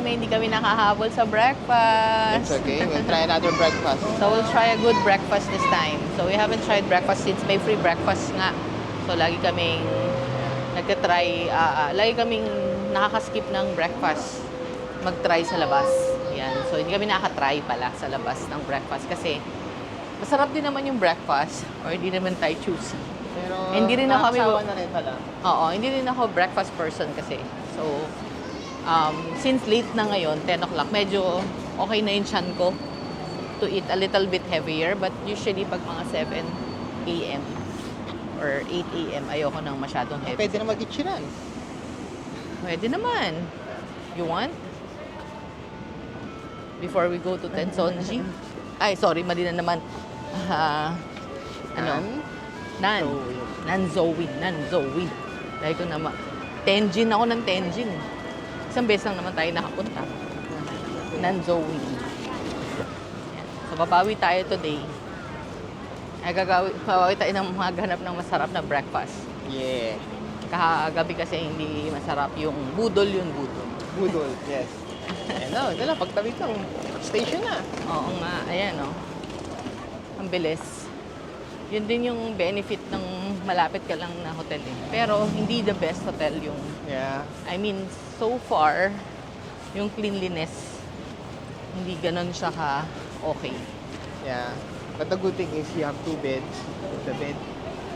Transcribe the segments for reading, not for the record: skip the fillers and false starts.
kami, hindi kami nakahabol sa breakfast. It's okay. We'll try another breakfast. So we'll try a good breakfast this time. So we haven't tried breakfast since may free breakfast nga. So lagi kaming nagtatry, lagi kaming nakakaskip ng breakfast. Mag-try sa labas. Yan. So hindi kami nakaka-try pala sa labas ng breakfast kasi masarap din naman yung breakfast or hindi naman tayo choosy. Pero Hindi rin ako nakakasawa na rin pala. Oo, hindi rin ako breakfast person kasi. So, since late na ngayon, 10 o'clock, medyo okay na yung tiyan ko to eat a little bit heavier. But usually, pag mga 7 a.m. or 8 a.m., ayoko nang masyadong heavy. Pwede na mag-ichiran. Pwede naman. You want? Before we go to Tensonji? Ay, sorry, mali na naman. Nan. Nanzowin. Dahil ko naman. Tenjin ako ng Tenjin. Isang beses lang naman tayo nakapunta. Nanzowin. So, babawi tayo today. Ay, babawi tayo ng maghanap ng masarap na breakfast. Yeah. Kagabi kasi hindi masarap yung budol yun, budol. Budol, yes. Ayan na, dala, pagtabi ito. Station na. Oo nga, ayan o. Ang bilis. Yun din yung benefit ng malapit ka lang na hotel eh. Pero hindi the best hotel yung... Yeah. I mean, so far, yung cleanliness, hindi ganun siya ka okay. Yeah. But the good thing is you have 2 beds. The bed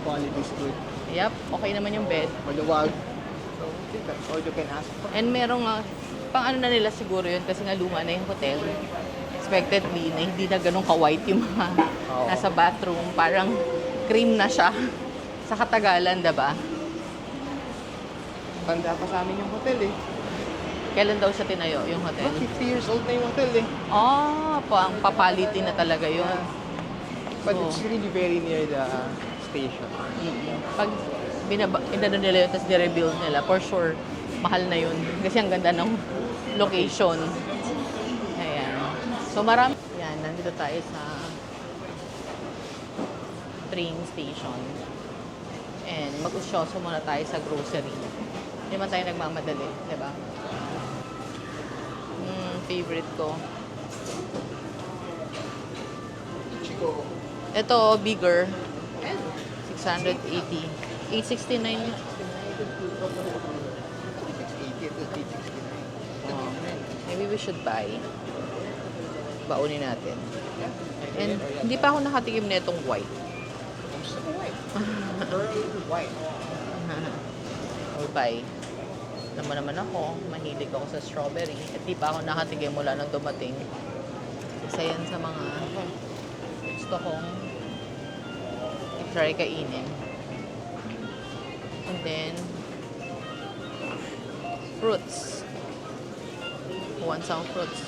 quality is good. Yep, okay naman yung bed. Maluwag. So, that's all you can ask for. And merong, pang ano na nila siguro yun kasi nga luma na yung hotel. Expectedly na hindi na ganun ka-white yung mga nasa bathroom. Parang cream na siya sa katagalan, diba? Tanda pa sa amin yung hotel eh. Kailan daw siya tinayo, yung hotel? 50 years old na yung hotel eh. Pang papaliti na talaga yun. But So, it's really very near the station. pag inano nila yun, tapos nirebuild nila, for sure, mahal na yun. Kasi ang ganda ng location. Ayan. So, marami. Yan, nandito tayo sa train station. And mag-usyoso muna tayo sa grocery. Hindi man tayo nagmamadali, di ba? Favorite ko. Chico. Ito, bigger. 680. 869. 680 to 869. Oh, maybe we should buy. Baunin natin. And hindi pa ako nakatikim na itong white. Gusto ko white. Pearl white. I'll buy. Naman ako, mahilig ako sa strawberry. At di pa ako nakatikim mula nang dumating. Isa yan sa mga gusto kong i-try kainin. And then, fruits. Want some fruits.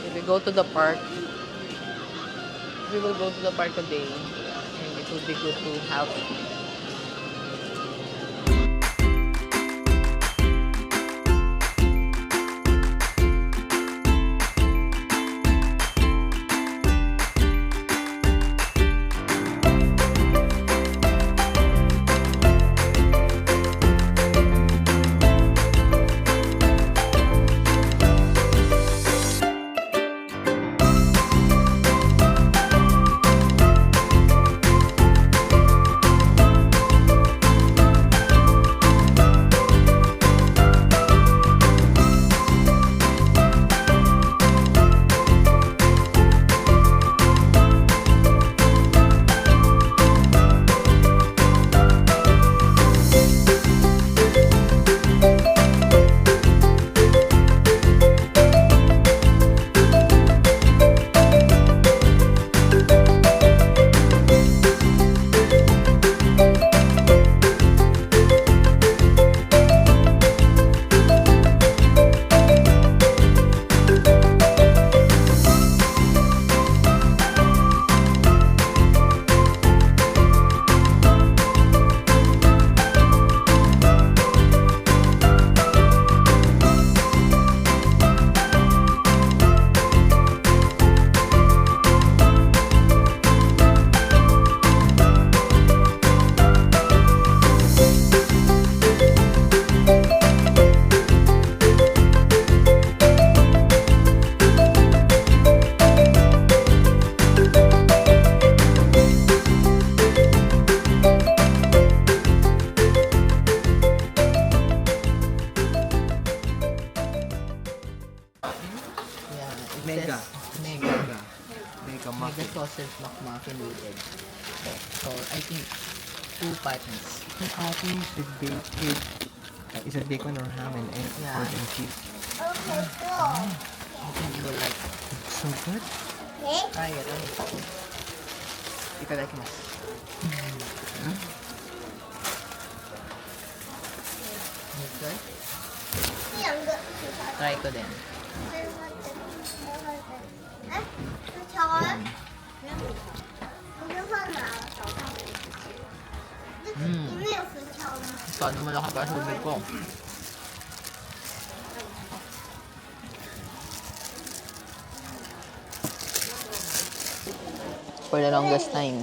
If we go to the park, we will go to the park today. And it would be good to have Mega. Mega. Mega Mega muffin. sausage McMuffin with egg. So, I think 2 patties. Two patties with bacon. Is it bacon or ham and egg? Yeah. Pork and cheese. I think you will like it. So good. Try it. Itadakimasu. It's good? Try ko din. Masyado malaki pa sa bibig ko. For the longest time,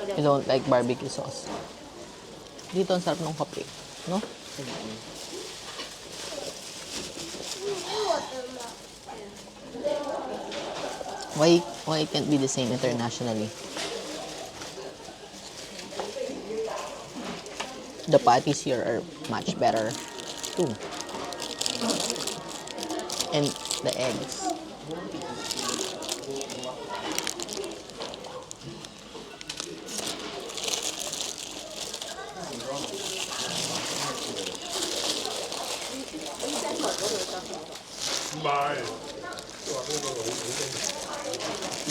I don't like barbecue sauce. Dito ang sarap ng kape, no? Why it can't be the same internationally? The patties here are much better too. And the eggs.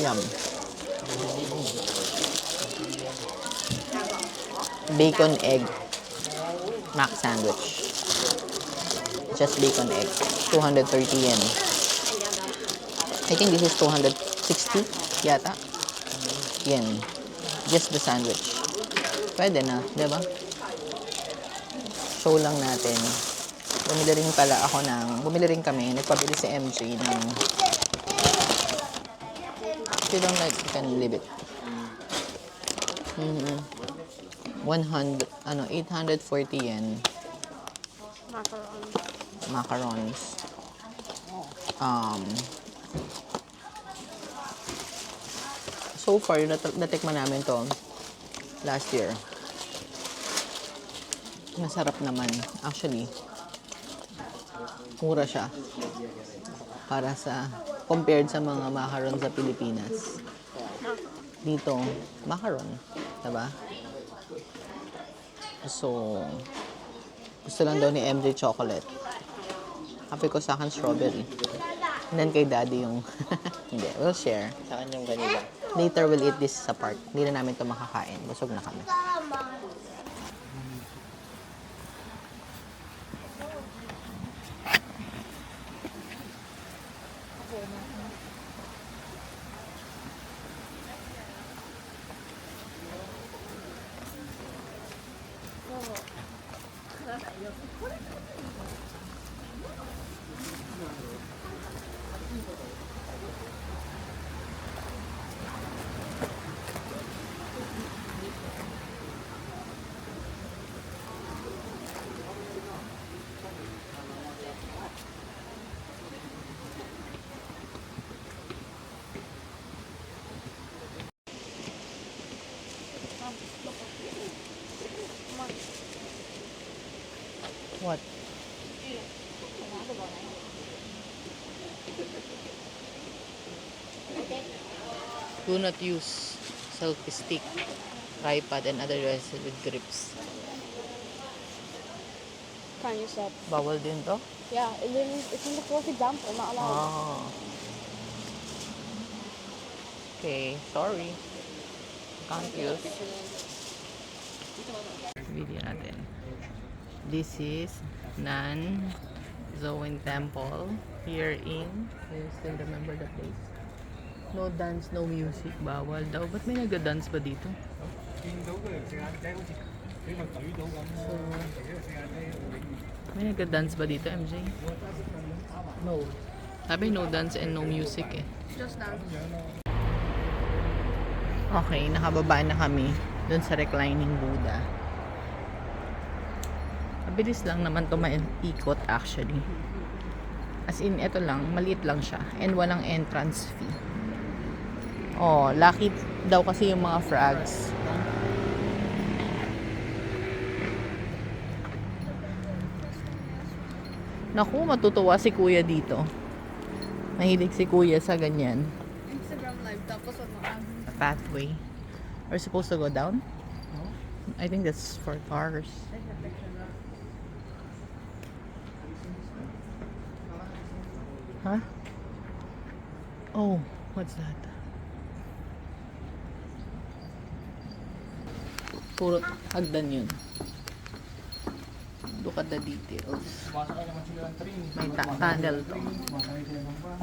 Yum. Bacon egg mac sandwich. Just bacon egg. 230 yen. I think this is 260 yata. Yen. Just the sandwich. Pwede na, di ba? Show lang natin. Bumili rin kami, nagpabili si MJ ng, if you don't like, you can leave it. 840 yen. Macarons. So far, natikman namin to last year. Masarap naman. Actually, mura siya. Para compared sa mga macaron sa Pilipinas. Dito, macaron. Diba? So, gusto lang daw ni MJ chocolate. Happy ko sa akin strawberry. And then kay daddy yung, hindi, we'll share. Sa akin yung vanilla. Later, we'll eat this apart. Hindi na namin ito makakain. Busog na kami. What? Do not use selfie stick, tripod, and other devices with grips. Can you stop? Bawal din to? Yeah, it's in the fourth example, not allowed. Ah. Okay, sorry. Can't use. Video natin. This is Nan Zoin Temple here in, you still remember the place? No dance, no music, bawal daw. Ba't may nag-dance ba dito? So, may nag-dance ba dito, MJ? No. Sabi no dance and no music eh. Just now. Okay, nakababa na kami dun sa reclining Buddha. Mabilis lang naman to maikot actually. As in, ito lang, maliit lang siya. And walang entrance fee. Oh, lucky daw kasi yung mga frogs. Naku, matutuwa si kuya dito. Mahilig si kuya sa ganyan. Instagram live, tapos ano, A pathway. We're supposed to go down? I think that's for cars. Huh? Oh, what's that? Puro hagdan yun. Look at the details. Sumasakay naman sila ng train. May tunnel to. Sumasakay sila ng van.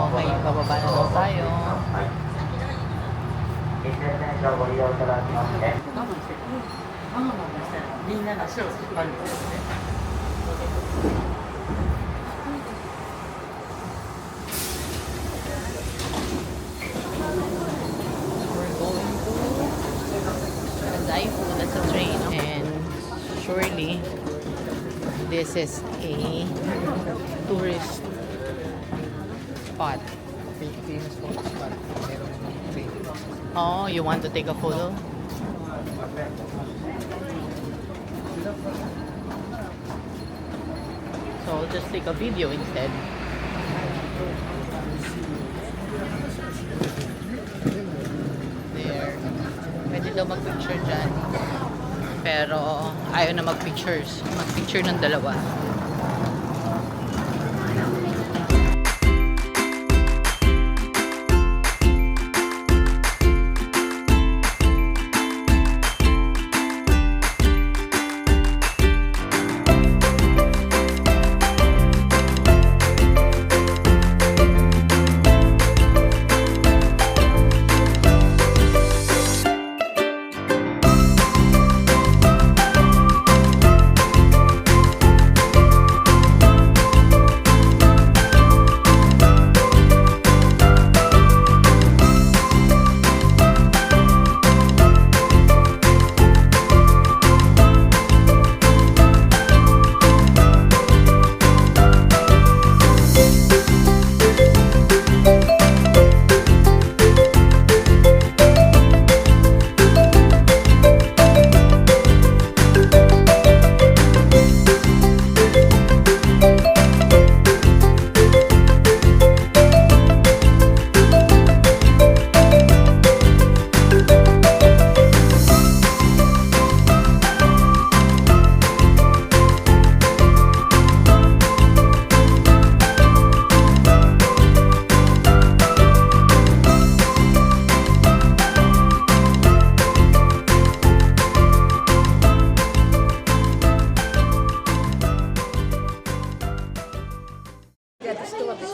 Okay, bababa na daw tayo. We're going to Daifu, that's a train, and surely this is a tourist spot. Famous photo spot. Meron ng train. Oh, you want to take a photo? So I'll just take a video instead. There. Pwede daw mag-picture dyan. Pero ayaw na mag-pictures. Mag-picture ng dalawa.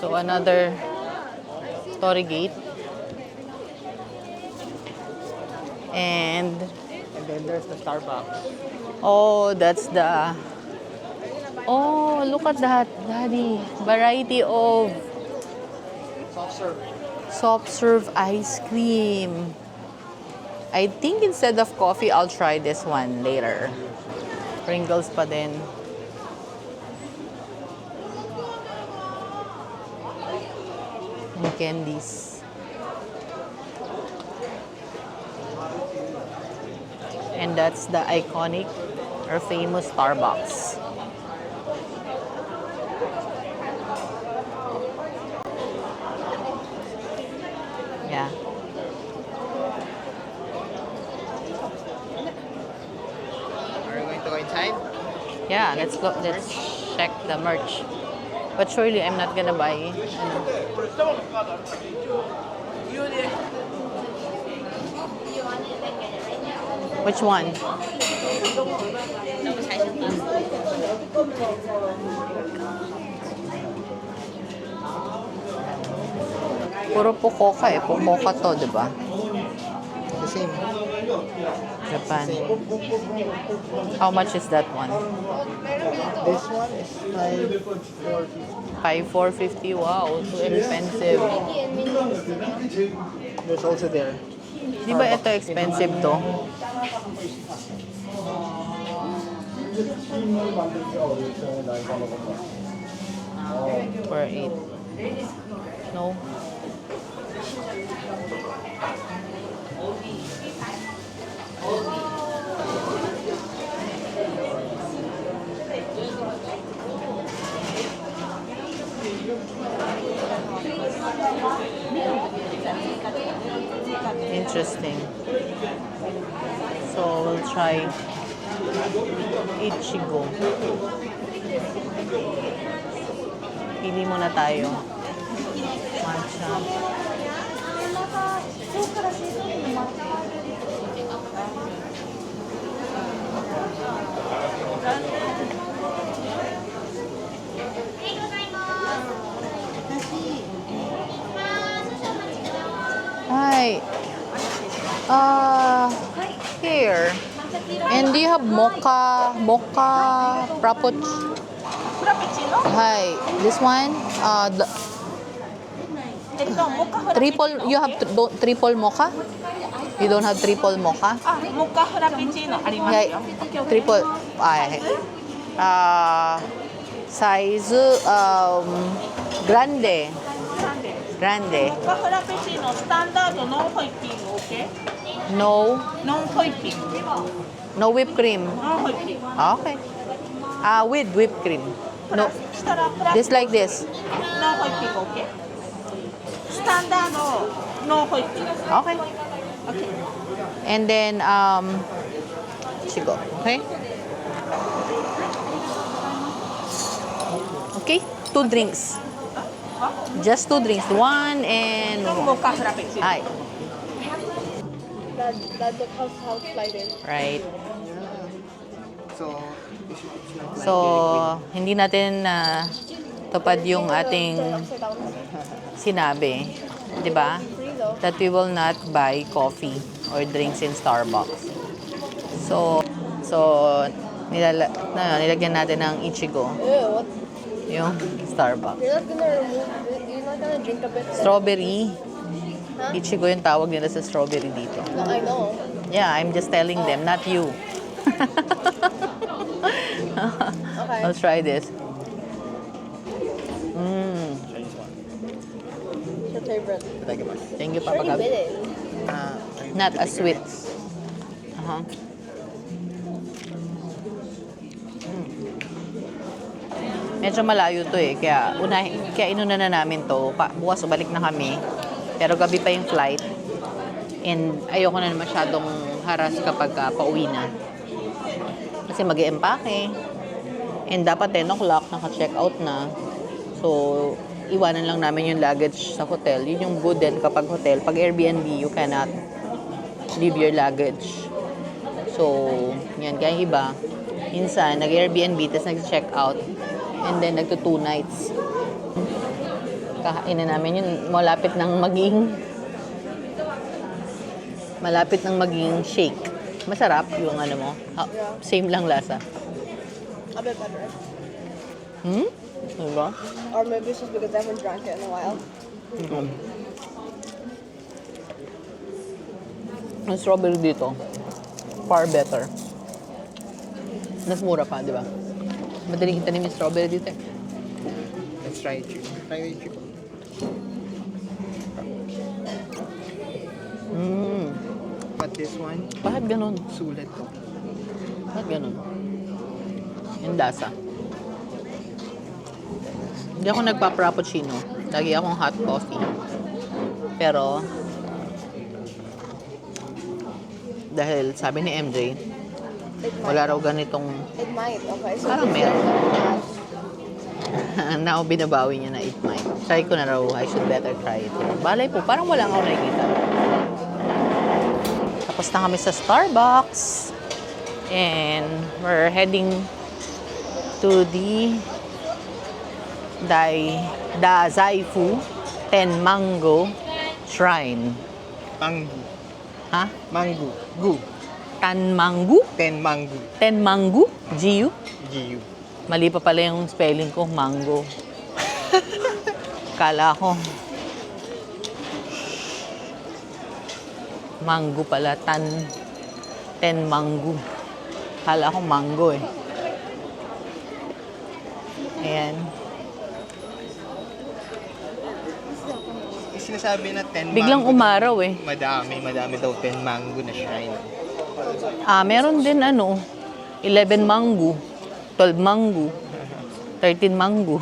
So another Torii Gate. And And then there's the Starbucks. oh, that's the oh, look at that, Daddy. Variety of Soft serve. soft serve ice cream. I think instead of coffee, I'll try this one later. Pringles pa din. And candies. And that's the iconic or famous Starbucks. Yeah. Are we going to go inside? Yeah, let's go. Let's check the merch. But surely I'm not gonna buy. Which one? Puro Fukuoka eh. Fukuoka to, di ba? The same. Japan. How much is that one? This one is 5,450. 5,450. Wow, too expensive. There's also there. Di ba ito expensive to? For 8. No. Interesting. So we'll try Ichigo. Pili muna tayo. Matcha. Hi. Here. And do you have mocha frappuccino? Hi. This one? Triple, you have triple mocha? You don't have triple mocha? あ、モカフラペチーノありますよ。 Triple. Size grande. Grande. モカフラペチーノスタンダードノンホイッピング OK？ No. ノンホイッピング。 No whipped cream. ノンホイッピング。 Okay. With whipped cream. No. したらプラ Just like this. ノンホイッピング OK？ スタンダードノンホイッピング。 Okay. OK。 And then, Ichigo. Okay? Okay? 2 drinks. Just 2 drinks. 1 and モカフラペチーノ。 Hi. Dad, look how flight is. Right. So, it's not like So, hindi natin na tupad yung ating Upside down. sinabi. 'Di ba? Free though. That we will not buy coffee or drinks in Starbucks. So nilagyan natin ng Ichigo, Ew, what? yung Starbucks. You're not gonna drink a bit. Strawberry. Huh? Ichigo yung tawag nila sa strawberry dito. No, I know. Yeah, I'm just telling them, not you. Okay. I'll try this. What's your favorite? Thank you, Sure Papa you Gab. bit it. Not as sweet. Uh-huh. Medyo malayo to eh, kaya inuna na namin to. Bukas balik na kami. Pero gabi pa yung flight. And ayoko na masyadong haras kapag pauwi na. Kasi mag-e-empake. And dapat 10 o'clock, naka-check out na. So, iwanan lang namin yung luggage sa hotel. Yun yung good din kapag hotel. Pag Airbnb, you cannot leave your luggage. So, yan. Kaya iba, minsan, nag-Airbnb, tapos nag-check out. And then, nagto 2 nights. Kakainin namin yun. Malapit ng maging shake. Masarap yung ano mo. Same lang lasa. A bit better. Diba? Or maybe it's just because I haven't drank it in a while. Ang strawberry dito, far better. Mas mura pa, di ba? Madaling itanim yung strawberry dito eh. Let's try it. Try it. But this one, Bakit ganun? sulit to. Bakit ganun? Yung lasa. Hindi ako nagpa-frappuccino. Lagi akong hot coffee. Pero, dahil sabi ni MJ, wala raw ganitong It might. Okay. So Parang it's meron. like na binabawi niya na it might. Try ko na raw, I should better try it. Balay po, parang wala ako nakikita. Tapos na kami sa Starbucks. And we're heading to the Dazaifu Tenmango Shrine. Mango. Ha? Mango. Gu. Tanmangu? Mango. Tenmangu? Giyu? Giyu. Mali pa pala yung spelling ko, mango. Kala ko. Mango pala. 10 mango. Kala ko mango eh. Ayan. Yung sinasabi na 10 Biglang mango. umaraw eh. Madami daw 10 mango na shrine. Meron din 11 mango, 12 mango, 13 mango.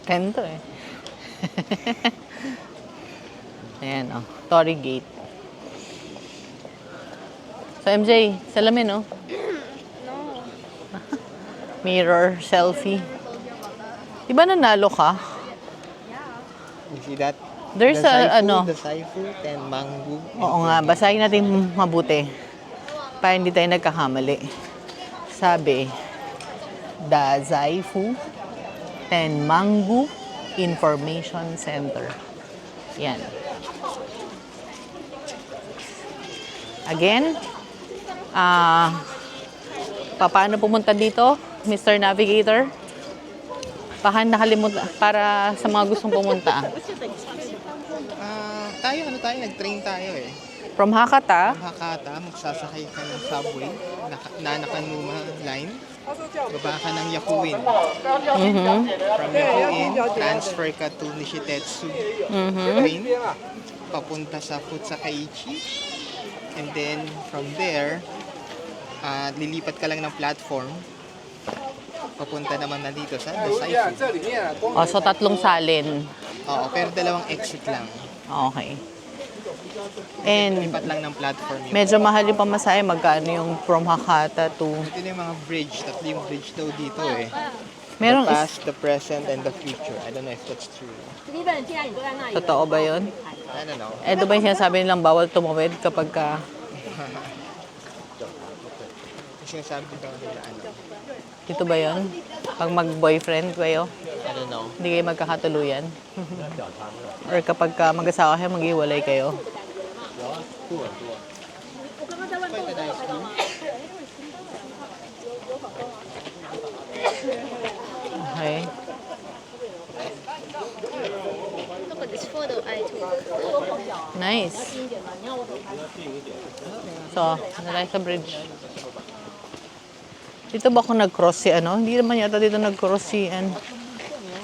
10 to eh. Ayan Tory Gate. So MJ, salamin No. Mirror, selfie. Di ba nanalo ka? You see that? There's The Saifu, 10 mango. Oo nga, basahin natin mabuti. Para hindi tayo nagkakamali. Sabi, the Zaifu Tenmangu Information Center. Yan. Again, paano pumunta dito, Mr. Navigator? Baka nakalimutan para sa mga gustong pumunta. Nag-train tayo eh. From Hakata, Hakata, magsasakay ka ng subway, Nakanuma line. Baba ka ng Yakuin. From Yakuin, transfer ka to Nishitetsu train. Papunta sa Futsakaichi. And then, from there, lilipat ka lang ng platform. Papunta naman na dito sa The Saifu. so 3 salin. Oo, pero 2 exit lang. Okay. And Lipat lang ng platform yun. medyo mahal yung pamasahe. Magkano yung from Hakata to... Ito na yung mga bridge. 3 yung bridge daw dito eh. Meron The past, the present, and the future. I don't know if that's true. totoo ba yun? I don't know. Ito ba yung sinasabi nilang bawal tumawid kapag ka... Yung sinasabi daw nila ano. Dito ba yun? Pag mag-boyfriend kayo, I don't know. hindi kayo magkakatuluyan? Or kapag ka mag-asawa kayo, maghiwalay kayo? Quite a nice view. Okay. Look at this photo I took. Nice. So, nalay sa bridge. Dito ba ako nag-cross si ano? Hindi naman yata dito nag-cross si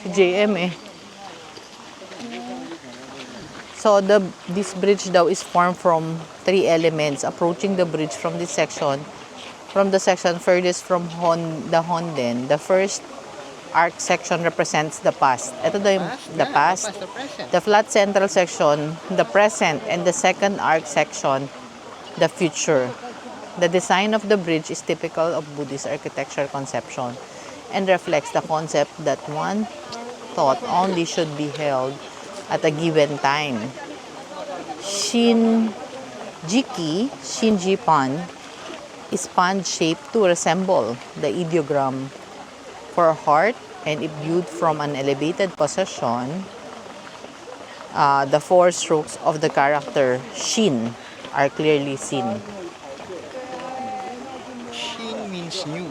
JM eh. So, this bridge daw is formed from 3 elements. Approaching the bridge from this section, from the section furthest from the Honden, the first arc section represents the past. Ito daw yung the past. The present. The flat central section, the present, and the second arc section, the future. The design of the bridge is typical of Buddhist architecture conception and reflects the concept that one thought only should be held at a given time. Shinji Pan is pan-shaped to resemble the ideogram for a heart, and if viewed from an elevated position, the 4 strokes of the character Shin are clearly seen. Shin means new.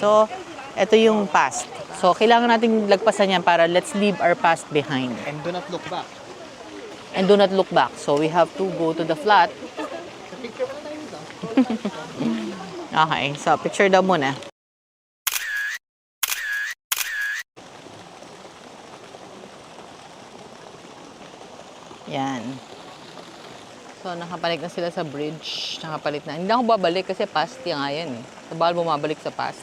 So, ito yung past. So, kailangan nating lagpasan yan para let's leave our past behind. And do not look back. And do not look back. So, we have to go to the flat. Picture mo na tayo dito. Okay, so picture daw muna. Yan. So, nakabalik na sila sa bridge. Nakapalit na. Hindi na ako babalik kasi past yan nga yan eh. So, bawal bumabalik sa past.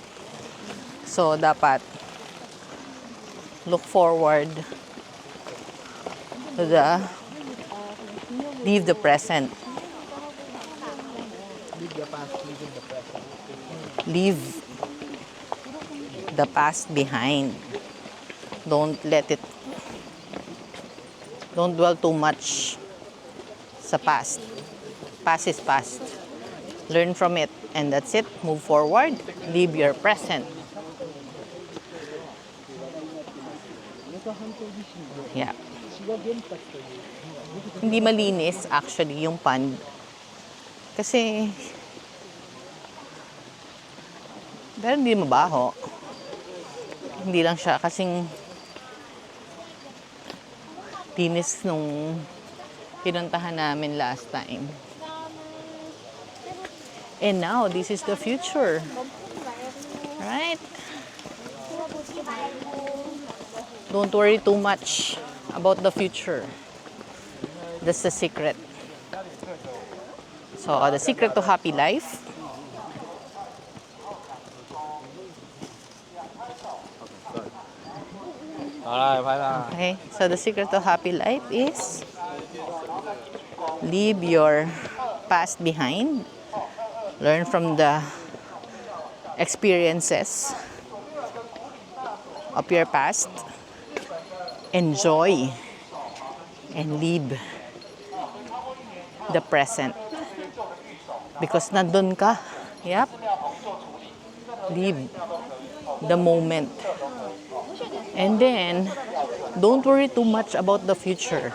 So, dapat look forward to leave the present. Leave the past, leave the present. Leave the past behind. Don't dwell too much sa past. Past is past. Learn from it, and that's it. Move forward. Live your present. Yeah. Hindi malinis actually yung pond. Kasi pero hindi mabaho. Hindi lang siya kasing linis nung pinuntahan namin last time. And now, this is the future. Right? Don't worry too much about the future. That's the secret. So, the secret to happy life. Okay, so the secret to happy life is leave your past behind. Learn from the experiences of your past. Enjoy and live the present. Because nandun ka. Yep. Live the moment. And then, don't worry too much about the future.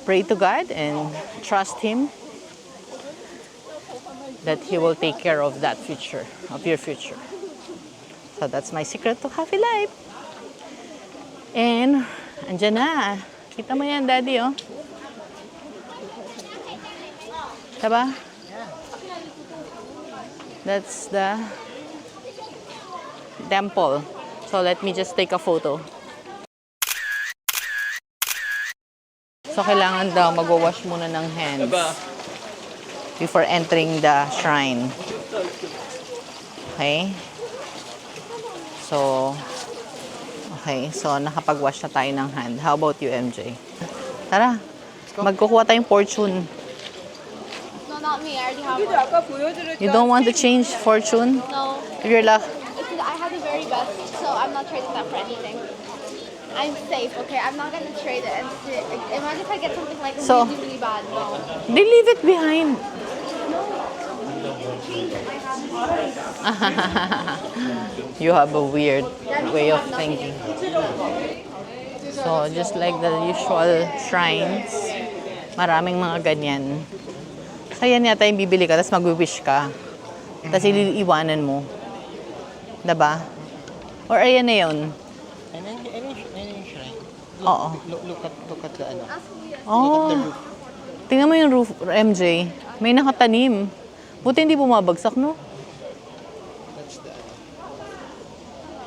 Pray to God and trust Him that He will take care of that future, of your future. So that's my secret to happy life. And, andyan na. Kita mo yan, Daddy, oh. Diba? That's the temple. So let me just take a photo. So kailangan daw magwawash muna ng hands before entering the shrine. Okay? So nakapag-wash na tayo ng hand. How about you, MJ? Tara, magkukuha tayong fortune. No, not me. I already have one. You don't want to change fortune? No. You're luck. I have the very best, so I'm not trading that for anything. I'm safe, okay? I'm not gonna trade it and sit. Imagine if I get something like So- really, really bad. No. They leave it behind. You have a weird way of thinking. So, just like the usual shrines, maraming mga ganyan. So, yan yata yung bibili ka, tapos mag-wish ka. Tapos iiwanan mo. Diba? Or ayan na yun. And then yung shrine. Oo. Look at the ano. Oh. Tingnan mo yung roof, MJ. May nakatanim. Buti hindi bumabagsak, no? That's the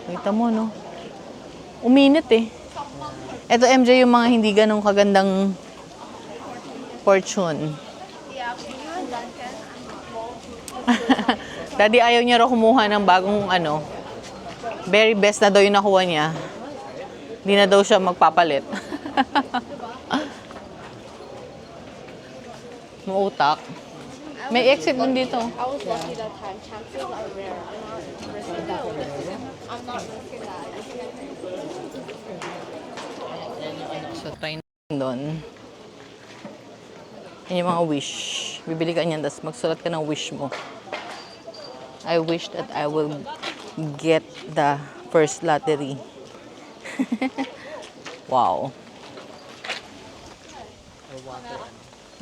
Kita mo, no? Uminit eh. Ito, MJ, yung mga hindi ganong kagandang fortune. Daddy, ayaw niya raw kumuha ng bagong ano. Very best na daw yung nakuha niya. Hindi na daw siya magpapalit. Mautak. May exit din dito. I was lucky that time. Chances are rare. I'm not risking that. So, try natin doon. Yan yung mga wish. Bibili ka niyan, tapos magsulat ka ng wish mo. I wish that I will get the first lottery. Wow.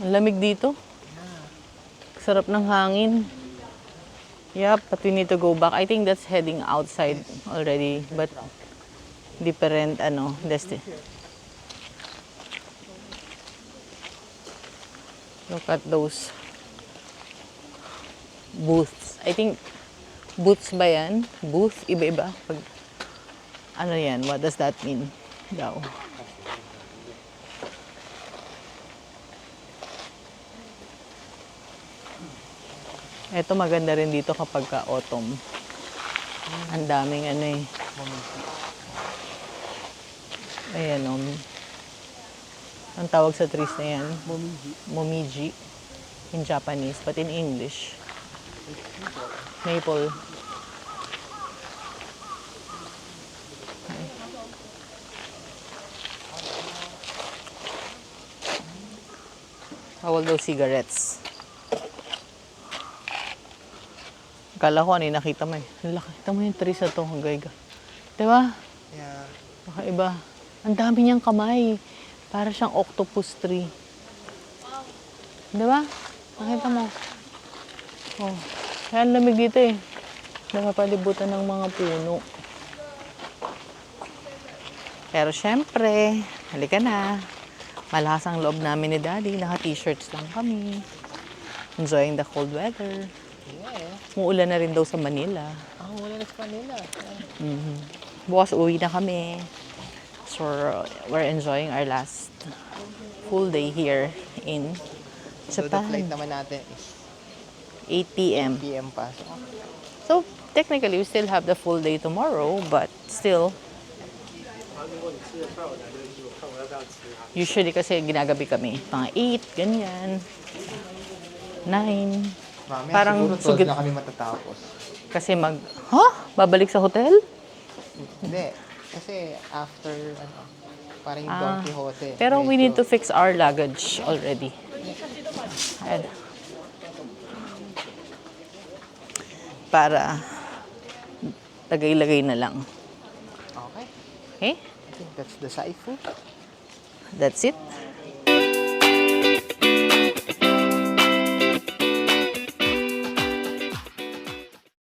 Ang lamig dito. Sarap ng hangin. Yep, but we need to go back. I think that's heading outside already, but different destination. Look at those booths. I think booths ba yan? Booth? Iba-iba? Pag, ano yan? What does that mean? Daw. Ito maganda rin dito kapag ka-autumn. Ang daming ano eh. Ayan o. Ang tawag sa trees na yan? Momiji. In Japanese, but in English. Maple. Okay. Bawal daw cigarettes. Akala ko ano yung nakita mo eh. Nakita mo yung trees na to. Hanggang. Diba? Yeah. Kakaiba. Ang dami niyang kamay. Para siyang octopus tree. Diba? Nakita mo? Oh. Kaya ang lamig dito eh. Nakapalibutan ng mga puno. Pero syempre, halika na. Malakas ang loob namin ni Daddy. Naka-t-shirts lang kami. Enjoying the cold weather. Yeah. Muulan na rin daw sa Manila. Wala na sa Manila. Bukas uwi na kami. So, we're enjoying our last full day here in So, the flight Japan. naman natin is 8 p.m. PM pa. So, technically, we still have the full day tomorrow, but still, usually kasi ginagabi kami. Mga 8, ganyan. 9. Mamaya Parang siguro 12 sugit- na kami matatapos. Kasi babalik sa hotel? Hindi. Kasi after, parang yung Ah, Don Quixote. Pero we medyo- need to fix our luggage already. Ayan. Para lagay-lagay na lang. Okay. Okay? I think that's the Saifu. That's it.